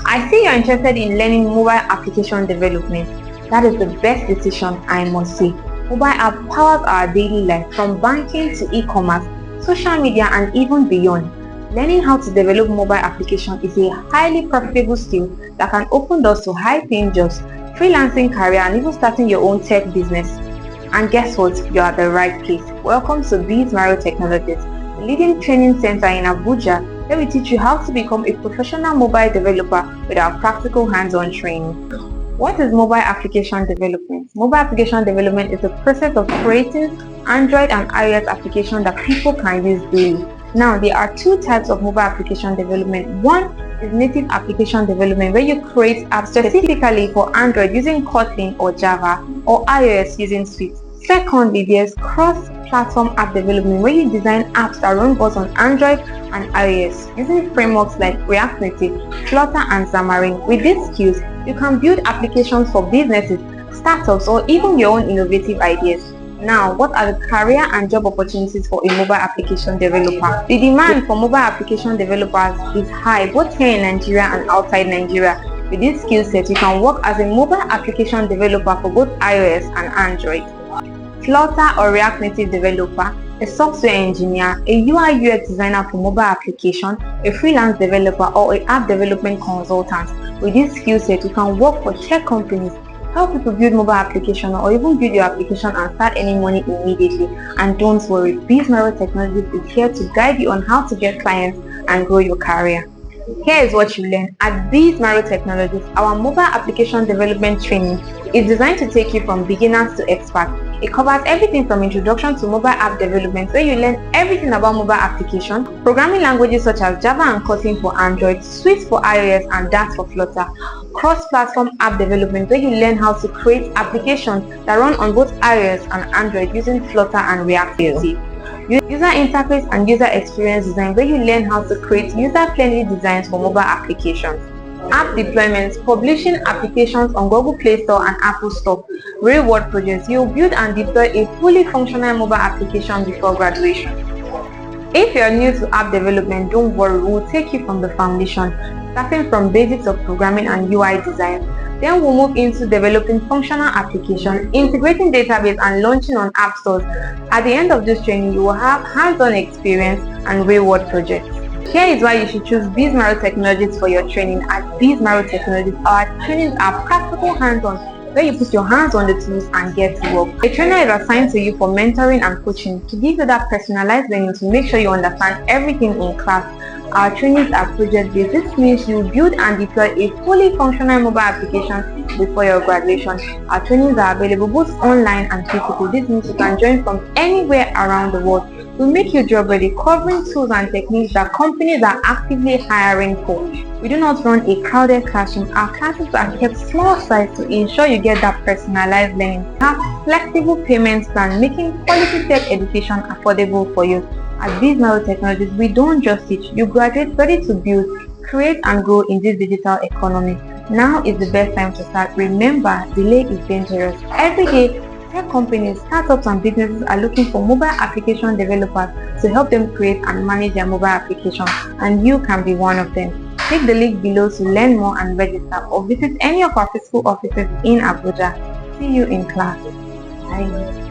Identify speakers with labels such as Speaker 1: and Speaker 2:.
Speaker 1: I see you're interested in learning mobile application development. That is the best decision, I must say. Mobile app powers our daily life, from banking to e-commerce, social media, and even beyond. Learning how to develop mobile application is a highly profitable skill that can open doors to high-paying jobs, freelancing career, and even starting your own tech business. And guess what? You are at the right place. Welcome to Bizmarrow Technologies, a leading training center in Abuja, where we teach you how to become a professional mobile developer with our practical hands-on training. What is mobile application development? Mobile application development is the process of creating Android and iOS applications that people can use daily. Now, there are two types of mobile application development. One is native application development, where you create apps specifically for Android using Kotlin or Java, or iOS using Swift. Secondly, there's cross-platform app development, where you design apps that run both on Android and iOS using frameworks like React Native, Flutter, and Xamarin. With these skills, you can build applications for businesses, startups, or even your own innovative ideas. Now, what are the career and job opportunities for a mobile application developer? The demand for mobile application developers is high, both here in Nigeria and outside Nigeria. With this skill set, you can work as a mobile application developer for both iOS and Android. Flutter or React Native developer, a software engineer, a UI UX designer for mobile application, a freelance developer, or an app development consultant. With this skill set, you can work for tech companies, help people build mobile application, or even build your application and start earning money immediately. And don't worry, Bizmarrow Technologies is here to guide you on how to get clients and grow your career. Here is what you learn. At Bizmarrow Technologies, our mobile application development training is designed to take you from beginners to experts. It covers everything from introduction to mobile app development, where you learn everything about mobile application, programming languages such as Java and Kotlin for Android, Swift for iOS, and Dart for Flutter. Cross-platform app development, where you learn how to create applications that run on both iOS and Android using Flutter and React Native. User interface and user experience design, where you learn how to create user-friendly designs for mobile applications. App deployments, publishing applications on Google Play Store and Apple Store. Real-world projects, you will build and deploy a fully functional mobile application before graduation. If you are new to app development, don't worry, we will take you from the foundation, starting from basics of programming and UI design. Then we'll move into developing functional applications, integrating database, and launching on app stores. At the end of this training, you will have hands-on experience and real-world projects. Here is why you should choose Bizmarrow Technologies for your training. At Bizmarrow Technologies, our trainings are practical hands-on, where you put your hands on the tools and get to work. A trainer is assigned to you for mentoring and coaching, to give you that personalized learning to make sure you understand everything in class. Our trainings are project-based. This means you build and deploy a fully functional mobile application before your graduation. Our trainings are available both online and physical. This means you can join from anywhere around the world. We make you job ready, covering tools and techniques that companies are actively hiring for. We do not run a crowded classroom. Our classes are kept small size to ensure you get that personalized learning. We have flexible payment plan, making quality tech education affordable for you. At Bizmarrow Technologies, we don't just teach. You graduate ready to build, create, and grow in this digital economy. Now is the best time to start. Remember, delay is dangerous. Every day, tech companies, startups, and businesses are looking for mobile application developers to help them create and manage their mobile applications, and you can be one of them. Click the link below to learn more and register, or visit any of our physical offices in Abuja. See you in class. Bye.